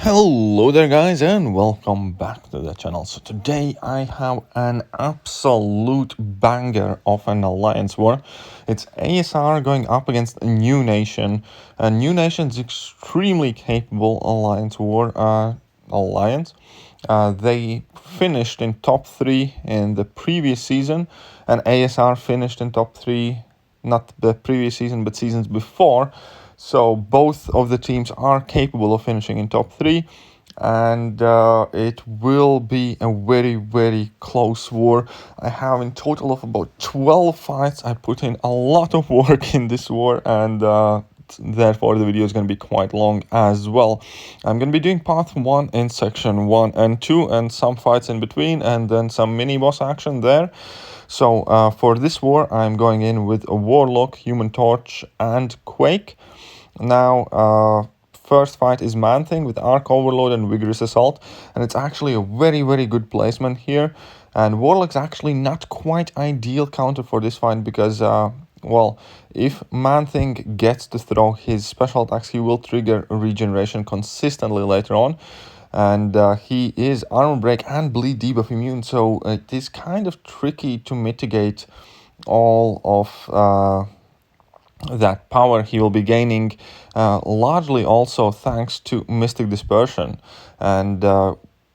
Hello there guys and welcome back to the channel. So today I have an absolute banger of an alliance war. It's ASR going up against NEWN, and NEWN's extremely capable alliance war alliance. They finished in top 3 in the previous season, and ASR finished in top 3 not the previous season but seasons before. So both of the teams are capable of finishing in top 3, and it will be a very close war. I have in total of about 12 fights. I put in a lot of work in this war, and therefore the video is going to be quite long as well. I'm going to be doing part 1 in section 1 and 2 and some fights in between, and then some mini boss action there. So for this war I'm going in with a Warlock, Human Torch and Quake. Now first fight is Man-Thing with Arc Overload and Vigorous Assault, and it's actually a very good placement here. And Warlock's actually not quite ideal counter for this fight because well, if Man-Thing gets to throw his special attacks, he will trigger regeneration consistently later on. And he is Armor Break and Bleed debuff immune, so it is kind of tricky to mitigate all of that power he will be gaining, largely also thanks to Mystic Dispersion. And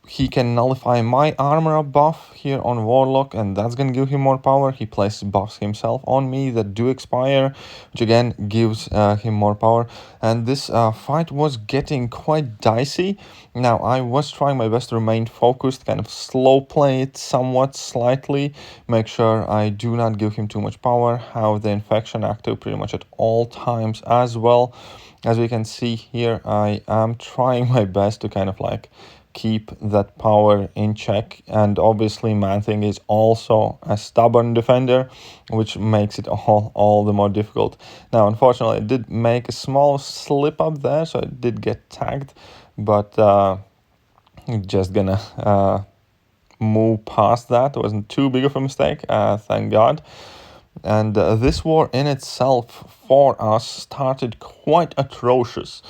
he can nullify my armor up buff here on Warlock, and that's gonna give him more power. He places buffs himself on me that do expire, which again gives him more power. And this fight was getting quite dicey. Now I was trying my best to remain focused, kind of slow play it somewhat slightly, make sure I do not give him too much power, have the infection active pretty much at all times as well. As we can see here, I am trying my best to kind of like keep that power in check, and obviously Man-Thing is also a stubborn defender, which makes it all the more difficult. Now unfortunately I did make a small slip up there, so I did get tagged, but just gonna move past that. It wasn't too big of a mistake, thank God. And this war in itself for us started quite atrocious.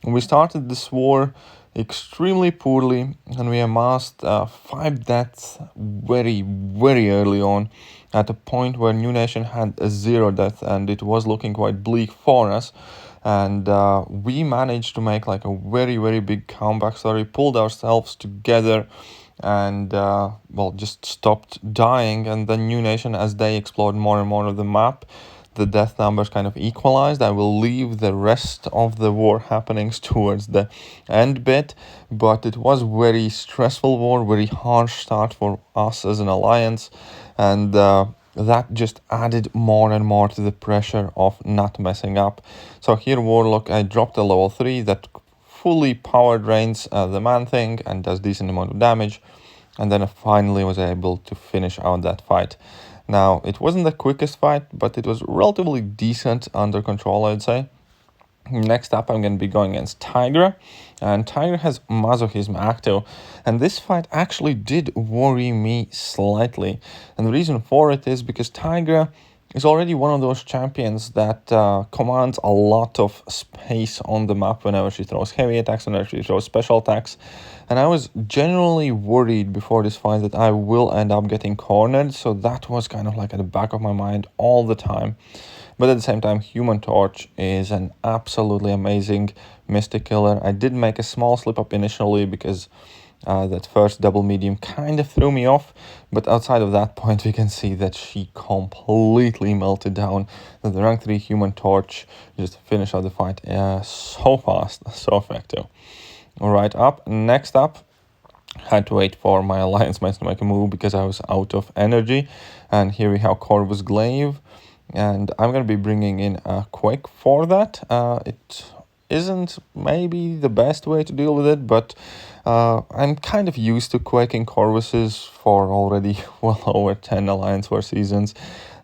We started this war extremely poorly, and we amassed 5 deaths very early on, at a point where NEWN had a 0 death, and it was looking quite bleak for us. And we managed to make like a very big comeback story, pulled ourselves together, and well, just stopped dying. And then NEWN, as they explored more and more of the map, the death numbers kind of equalized. I will leave the rest of the war happenings towards the end bit, but it was very stressful war, very harsh start for us as an alliance, and that just added more and more to the pressure of not messing up. So here Warlock, I dropped a level 3 that fully power drains the Man-Thing and does decent amount of damage, and then I finally was able to finish out that fight. Now, it wasn't the quickest fight, but it was relatively decent under control, I'd say. Next up, I'm going to be going against Tigra, and Tigra has Masochism active, and this fight actually did worry me slightly. And the reason for it is because Tigra is already one of those champions that commands a lot of space on the map whenever she throws heavy attacks, whenever she throws special attacks. And I was genuinely worried before this fight that I will end up getting cornered, so that was kind of like at the back of my mind all the time. But at the same time, Human Torch is an absolutely amazing Mystic Killer. I did make a small slip up initially because that first double medium kind of threw me off, but outside of that point we can see that she completely melted down. The rank 3 Human Torch just finished out the fight so fast, so effective. Alright, next up, had to wait for my alliance mates to make a move because I was out of energy, and here we have Corvus Glaive, and I'm going to be bringing in a Quake for that. It isn't maybe the best way to deal with it, but I'm kind of used to quaking Corvuses for already well over 10 Alliance War seasons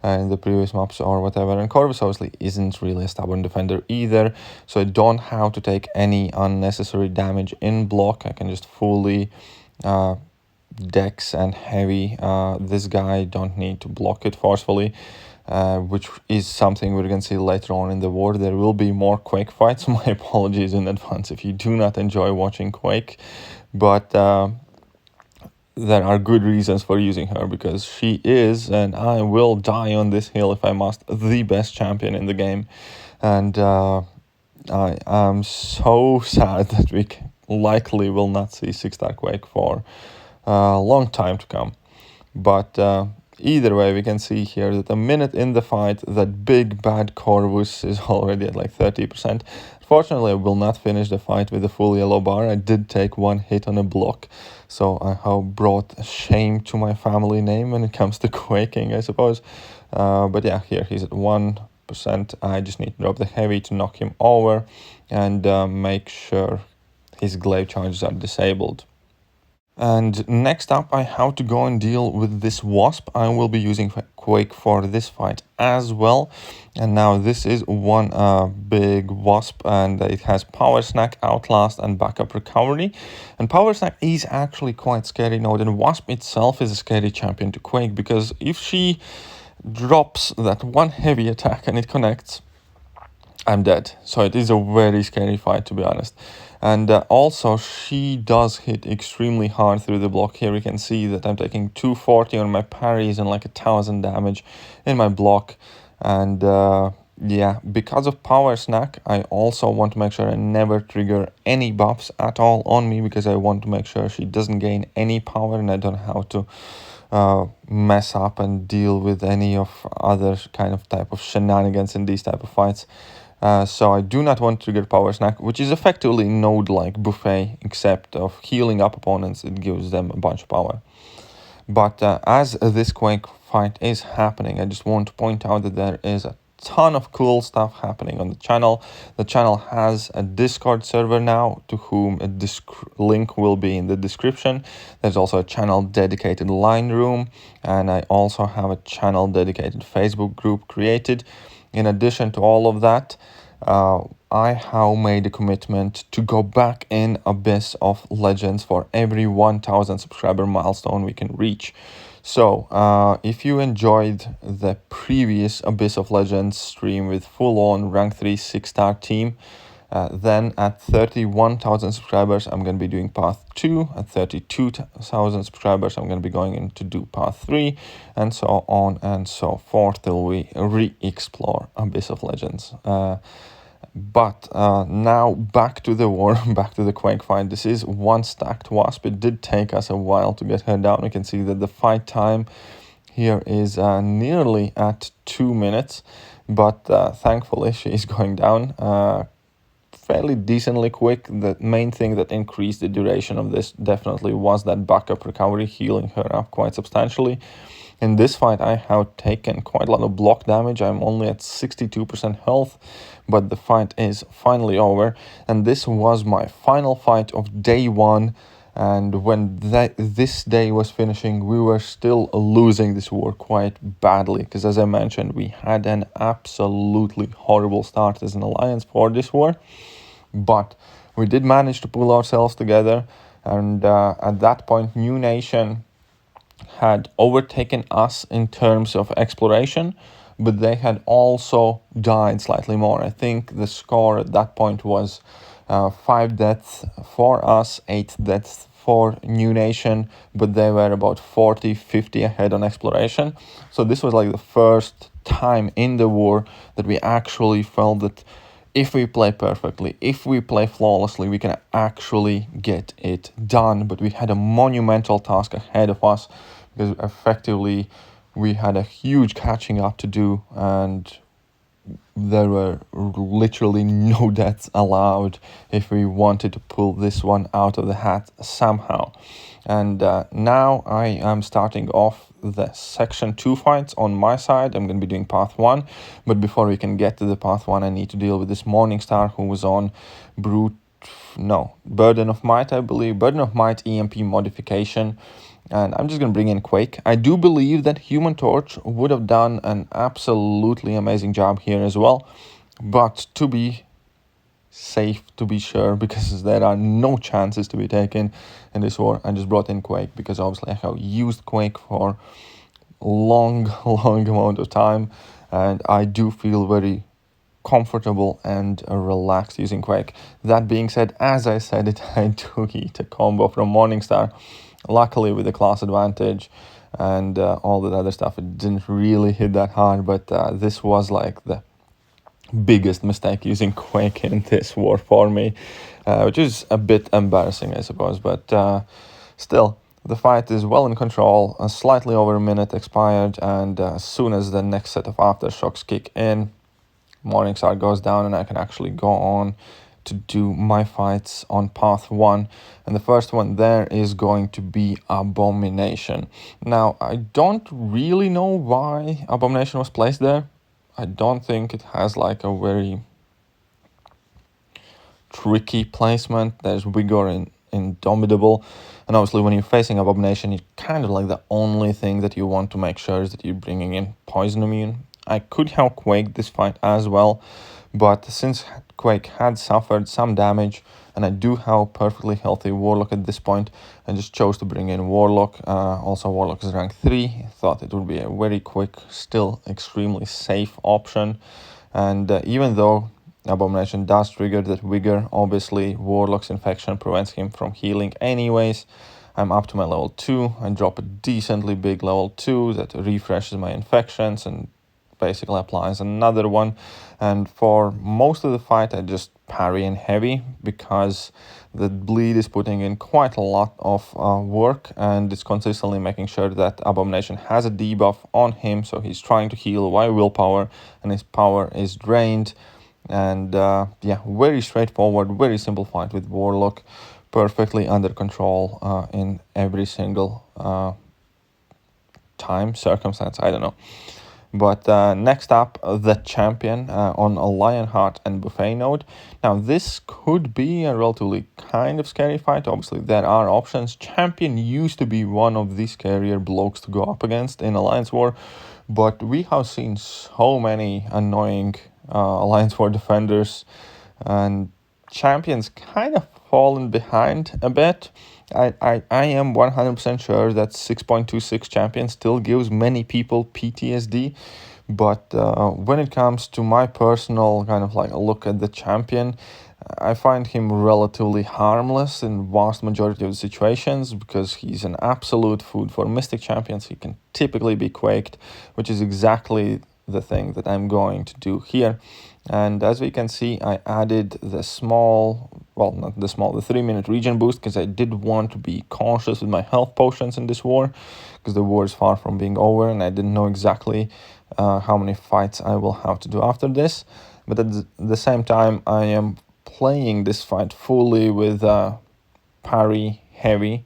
in the previous maps or whatever. And Corvus obviously isn't really a stubborn defender either, so I don't have to take any unnecessary damage in block. I can just fully dex and heavy this guy, don't need to block it forcefully. which is something we're going to see later on in the war. There will be more Quake fights. My apologies in advance if you do not enjoy watching Quake, but there are good reasons for using her, because she is, and I will die on this hill if I must, the best champion in the game. And I am so sad that we likely will not see 6-star Quake for a long time to come. But either way, we can see here that a minute in the fight, that big bad Corvus is already at like 30%. Fortunately, I will not finish the fight with a full yellow bar. I did take one hit on a block, so I have brought shame to my family name when it comes to quaking, I suppose. But yeah, here he's at 1%. I just need to drop the heavy to knock him over and make sure his glaive charges are disabled. And next up, I have to go and deal with this wasp. I will be using Quake for this fight as well. And now this is one big wasp, and it has Power Snack, Outlast, and Backup Recovery. And Power Snack is actually quite scary now. And Wasp itself is a scary champion to Quake, because if she drops that one heavy attack and it connects, I'm dead. So it is a very scary fight, to be honest. And also, she does hit extremely hard through the block. Here we can see that I'm taking 240 on my parries and like 1,000 damage in my block. And yeah, because of Power Snack, I also want to make sure I never trigger any buffs at all on me, because I want to make sure she doesn't gain any power and I don't have to mess up and deal with any of other kind of type of shenanigans in these type of fights. So I do not want to trigger Power Snack, which is effectively node-like buffet, except of healing up opponents. It gives them a bunch of power. But as this Quake fight is happening, I just want to point out that there is a ton of cool stuff happening on the channel. The channel has a Discord server now, to whom a link will be in the description. There's also a channel dedicated line room, and I also have a channel dedicated Facebook group created. In addition to all of that, I have made a commitment to go back in Abyss of Legends for every 1,000 subscriber milestone we can reach. So if you enjoyed the previous Abyss of Legends stream with full-on rank 3 6-star team, then at 31,000 subscribers, I'm going to be doing Path 2. At 32,000 subscribers, I'm going to be going in to do Path 3, and so on and so forth till we re-explore Abyss of Legends. But now back to the war, back to the Quake fight. This is one stacked Wasp. It did take us a while to get her down. We can see that the fight time here is nearly at 2 minutes, but thankfully she is going down fairly decently quick. The main thing that increased the duration of this definitely was that backup recovery, healing her up quite substantially. In this fight, I have taken quite a lot of block damage. I'm only at 62% health, but the fight is finally over. And this was my final fight of day 1. And when this day was finishing, we were still losing this war quite badly. Because as I mentioned, we had an absolutely horrible start as an alliance for this war. But we did manage to pull ourselves together. And at that point, New Nation had overtaken us in terms of exploration, but they had also died slightly more. I think the score at that point was 5 deaths for us, 8 deaths for New Nation, but they were about 40-50 ahead on exploration. So this was like the first time in the war that we actually felt that if we play perfectly, if we play flawlessly, we can actually get it done. But we had a monumental task ahead of us, because effectively we had a huge catching up to do, and there were literally no deaths allowed if we wanted to pull this one out of the hat somehow. And now I am starting off the section 2 fights on my side. I'm going to be doing path 1, but before we can get to the path 1, I need to deal with this Morningstar who was on Burden of Might, I believe. Burden of Might EMP modification. And I'm just going to bring in Quake. I do believe that Human Torch would have done an absolutely amazing job here as well. But to be safe, to be sure, because there are no chances to be taken in this war, I just brought in Quake, because obviously I have used Quake for long amount of time. and I do feel very comfortable and relaxed using Quake. That being said, as I said it, I do eat a combo from Morningstar. Luckily with the class advantage and all that other stuff, it didn't really hit that hard, but this was like the biggest mistake using Quake in this war for me, which is a bit embarrassing, I suppose, but still, the fight is well in control. Slightly over a minute expired, and as soon as the next set of aftershocks kick in, Morningstar goes down and I can actually go on to do my fights on path 1, and the first one there is going to be Abomination. Now, I don't really know why Abomination was placed there. I don't think it has like a very tricky placement. There's Vigor and Indomitable, and obviously when you're facing Abomination, it's kind of like the only thing that you want to make sure is that you're bringing in Poison Immune. I could have Quake this fight as well, but since Quake had suffered some damage, and I do have a perfectly healthy Warlock at this point, I just chose to bring in Warlock. Also, Warlock is rank 3. Thought it would be a very quick, still extremely safe option. And even though Abomination does trigger that Vigor, obviously Warlock's infection prevents him from healing anyways. I'm up to my level 2. I drop a decently big level 2 that refreshes my infections and basically applies another one, and for most of the fight I just parry in heavy because the bleed is putting in quite a lot of work, and it's consistently making sure that Abomination has a debuff on him, so he's trying to heal via willpower and his power is drained. And yeah, very straightforward, very simple fight with Warlock, perfectly under control in every single circumstance, I don't know. But next up, the champion on a Lionheart and Buffet node. Now, this could be a relatively kind of scary fight. Obviously, there are options. Champion used to be one of the scarier blokes to go up against in Alliance War, but we have seen so many annoying Alliance War defenders, and Champion's kind of fallen behind a bit. I am 100% sure that 6.26 champion still gives many people PTSD, but when it comes to my personal kind of like a look at the champion, I find him relatively harmless in vast majority of the situations because he's an absolute food for Mystic champions. He can typically be quaked, which is exactly the thing that I'm going to do here. And as we can see, I added the the 3-minute regen boost because I did want to be cautious with my health potions in this war, because the war is far from being over and I didn't know exactly how many fights I will have to do after this. But at the same time, I am playing this fight fully with parry heavy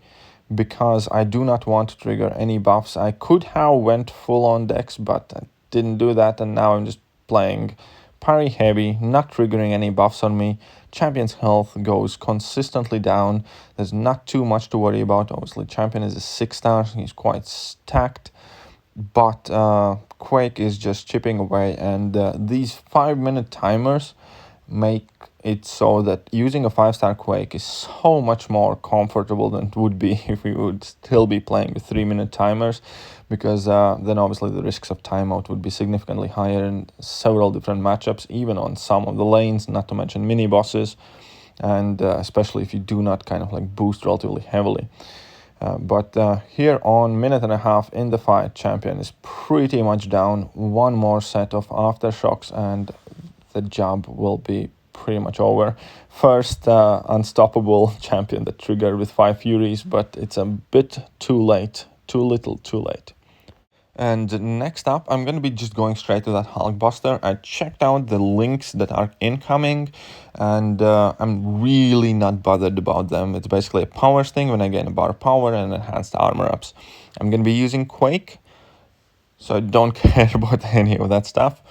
because I do not want to trigger any buffs. I could have went full on dex, but I didn't do that, and now I'm just playing parry heavy, not triggering any buffs on me. Champion's health goes consistently down. There's not too much to worry about. Obviously, Champion is a 6-star, he's quite stacked, but Quake is just chipping away, and these 5-minute timers make it so that using a 5-star Quake is so much more comfortable than it would be if we would still be playing with 3-minute timers, because then obviously the risks of timeout would be significantly higher in several different matchups, even on some of the lanes, not to mention mini bosses, and especially if you do not kind of like boost relatively heavily. But here on minute and a half in the fight, Champion is pretty much down. One more set of aftershocks and the job will be pretty much over. First unstoppable Champion that triggered with 5 Furies, but it's a bit too late, too little too late. And next up, I'm going to be just going straight to that Hulkbuster. I checked out the links that are incoming, and I'm really not bothered about them. It's basically a powers thing when I gain a bar of power and enhanced armor ups. I'm going to be using Quake, so I don't care about any of that stuff.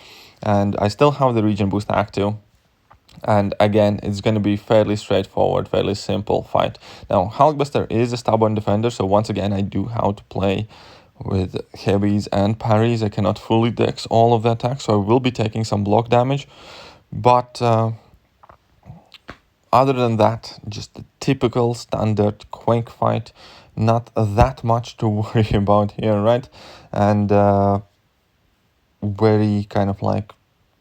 And I still have the regen boost active. And again, it's going to be fairly straightforward, fairly simple fight. Now, Hulkbuster is a stubborn defender, so once again, I do have to play with heavies and parries. I cannot fully dex all of the attacks, so I will be taking some block damage. But other than that, just the typical standard Quake fight. Not that much to worry about here, right? And very kind of like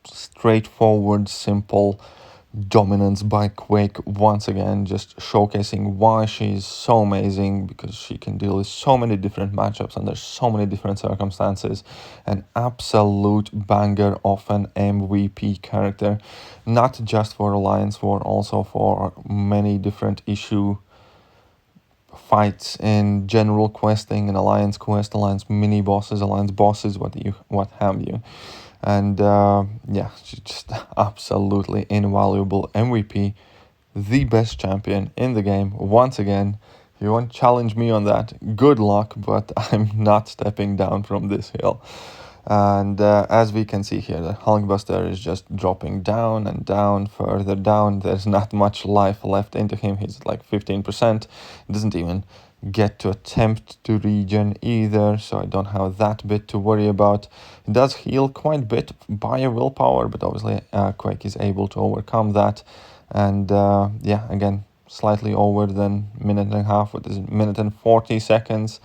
straightforward, simple dominance by Quake once again, just showcasing why she's so amazing, because she can deal with so many different matchups under so many different circumstances. An absolute banger of an MVP character, not just for Alliance War, also for many different issue fights in general questing, in Alliance Quest, Alliance mini bosses, Alliance bosses, what have you. And yeah, she's just absolutely invaluable MVP, the best champion in the game once again. If you want to challenge me on that, good luck, but I'm not stepping down from this hill. And as we can see here, the Hulkbuster is just dropping down and down, further down. There's not much life left into him. He's at like 15%. He doesn't even get to attempt to regen either, so I don't have that bit to worry about. It does heal quite a bit by a willpower, but obviously Quake is able to overcome that. And yeah, again, slightly over than minute and a half, what is it, minute and 40 seconds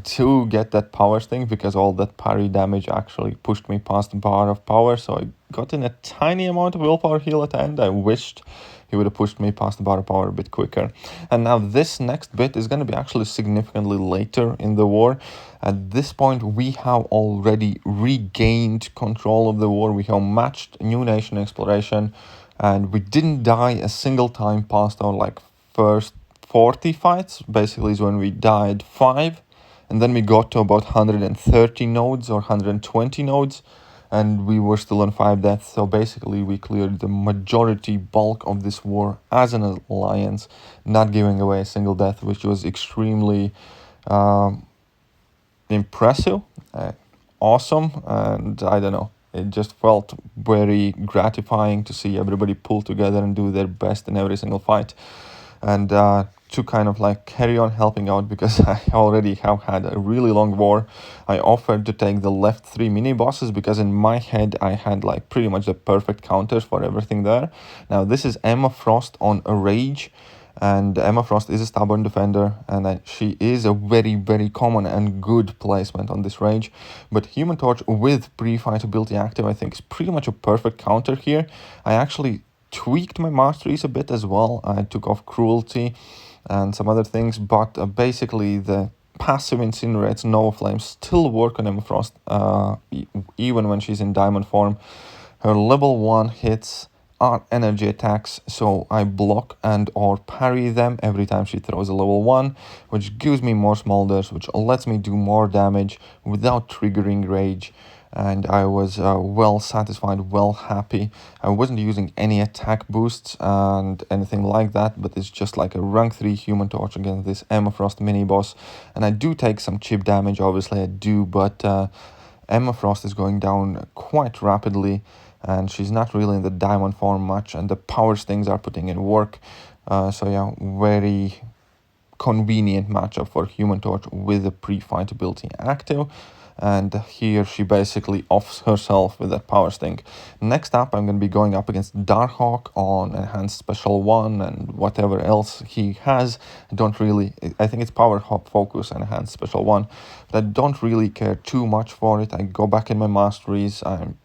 to get that power sting, because all that parry damage actually pushed me past the bar of power, so I got in a tiny amount of willpower heal at the end. I wished he would have pushed me past the bar of power a bit quicker. And now this next bit is going to be actually significantly later in the war. At this point, we have already regained control of the war. We have matched New Nation exploration, and we didn't die a single time past our like first 40 fights. Basically is when we died 5, and then we got to about 130 nodes or 120 nodes, and we were still on 5 deaths. So basically we cleared the majority bulk of this war as an alliance, not giving away a single death, which was extremely impressive, awesome, and I don't know, it just felt very gratifying to see everybody pull together and do their best in every single fight. And to kind of like carry on helping out, because I already have had a really long war, I offered to take the left 3 mini bosses, because in my head I had like pretty much the perfect counters for everything there. Now this is Emma Frost on a Rage, and Emma Frost is a stubborn defender, and she is a very, very common and good placement on this Rage. But Human Torch with pre-fight ability active, I think, is pretty much a perfect counter here. I actually tweaked my masteries a bit as well. I took off Cruelty and some other things, but basically the passive Incinerates, Nova Flames still work on Emma Frost, even when she's in diamond form. Her level 1 hits are energy attacks, so I block and or parry them every time she throws a level 1, which gives me more smolders, which lets me do more damage without triggering rage. And I was well satisfied, well happy. I wasn't using any attack boosts and anything like that, but it's just like a rank 3 Human Torch against this Emma Frost mini boss. And I do take some chip damage, obviously I do, but Emma Frost is going down quite rapidly, and she's not really in the diamond form much, and the power stings are putting in work. So yeah, very convenient matchup for Human Torch with the pre-fight ability active. And here she basically offs herself with that power sting. Next up, I'm going to be going up against Darkhawk on Enhanced Special 1 and whatever else he has. I think it's Power Focus and Enhanced Special 1, but I don't really care too much for it. I go back in my masteries. I'm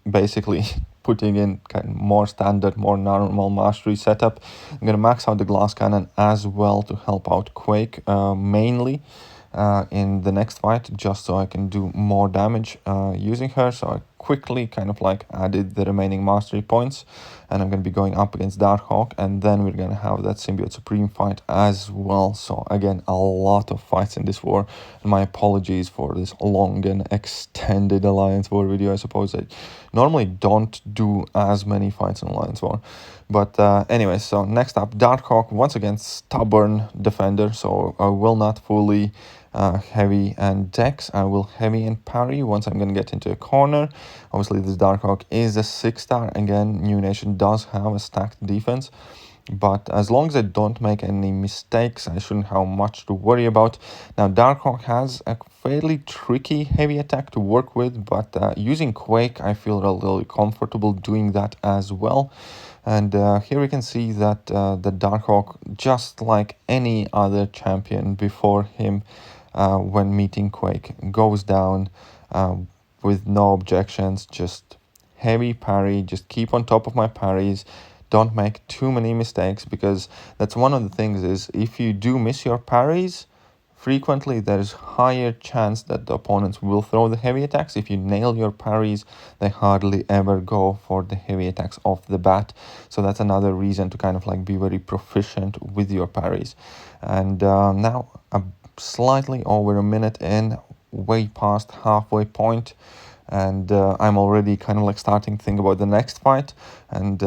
basically putting in kind of more standard, more normal mastery setup. I'm going to max out the glass cannon as well to help out Quake mainly in the next fight, just so I can do more damage using her. So I quickly kind of like added the remaining mastery points, and I'm going to be going up against Darkhawk, and then we're going to have that Symbiote Supreme fight as well. So again, a lot of fights in this war, and my apologies for this long and extended Alliance War video. I suppose I normally don't do as many fights in Alliance War, but anyway, so next up, Darkhawk, once again stubborn defender, so I will not fully heavy and dex. I will heavy and parry once I'm going to get into a corner. Obviously this Darkhawk is a 6-star. Again, New Nation does have a stacked defense, but as long as I don't make any mistakes, I shouldn't have much to worry about. Now Darkhawk has a fairly tricky heavy attack to work with, but using Quake I feel a little comfortable doing that as well. And here we can see that the Darkhawk, just like any other champion before him, when meeting Quake, goes down with no objections. Just heavy parry, just keep on top of my parries. Don't make too many mistakes, because that's one of the things is if you do miss your parries, frequently there's higher chance that the opponents will throw the heavy attacks. If you nail your parries, they hardly ever go for the heavy attacks off the bat. So that's another reason to kind of like be very proficient with your parries. And now slightly over a minute in, way past halfway point, and I'm already kind of like starting to think about the next fight, and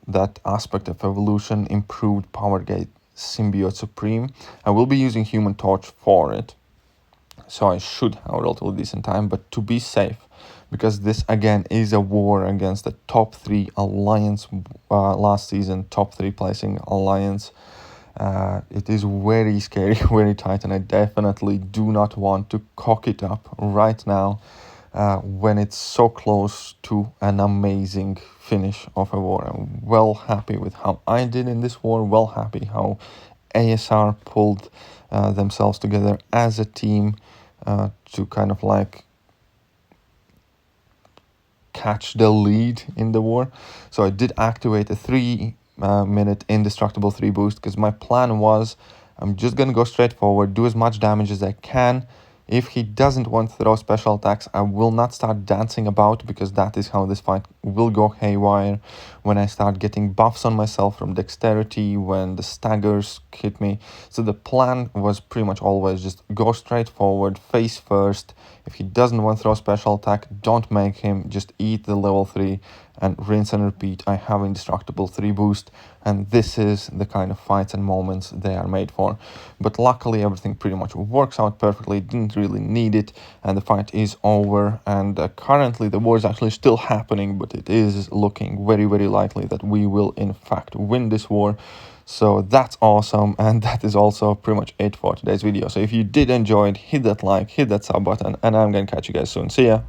that aspect of evolution, improved power gate symbiote supreme. I will be using human torch for it, so I should have a relatively decent time, but to be safe, because this again is a war against the top 3 alliance, last season top 3 placing alliance. It is very scary, very tight, and I definitely do not want to cock it up right now when it's so close to an amazing finish of a war. I'm well happy with how I did in this war, well happy how ASR pulled themselves together as a team to kind of like catch the lead in the war. So I did activate a 3-minute indestructible 3 boost, because my plan was I'm just gonna go straight forward, do as much damage as I can. If he doesn't want to throw special attacks, I will not start dancing about, because that is how this fight will go haywire. When I start getting buffs on myself from dexterity, when the staggers hit me. So the plan was pretty much always just go straight forward, face first. If he doesn't want to throw special attack, don't make him, just eat the level 3 and rinse and repeat. I have indestructible 3 boost, and this is the kind of fights and moments they are made for. But luckily everything pretty much works out perfectly, didn't really need it, and the fight is over. And currently the war is actually still happening, but it is looking very, very likely that we will in fact win this war. So that's awesome, and that is also pretty much it for today's video. So if you did enjoy it, hit that like, hit that sub button, and I'm gonna catch you guys soon. See ya!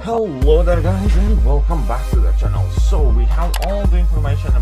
Hello there guys, and welcome back to the channel. So we have all the information about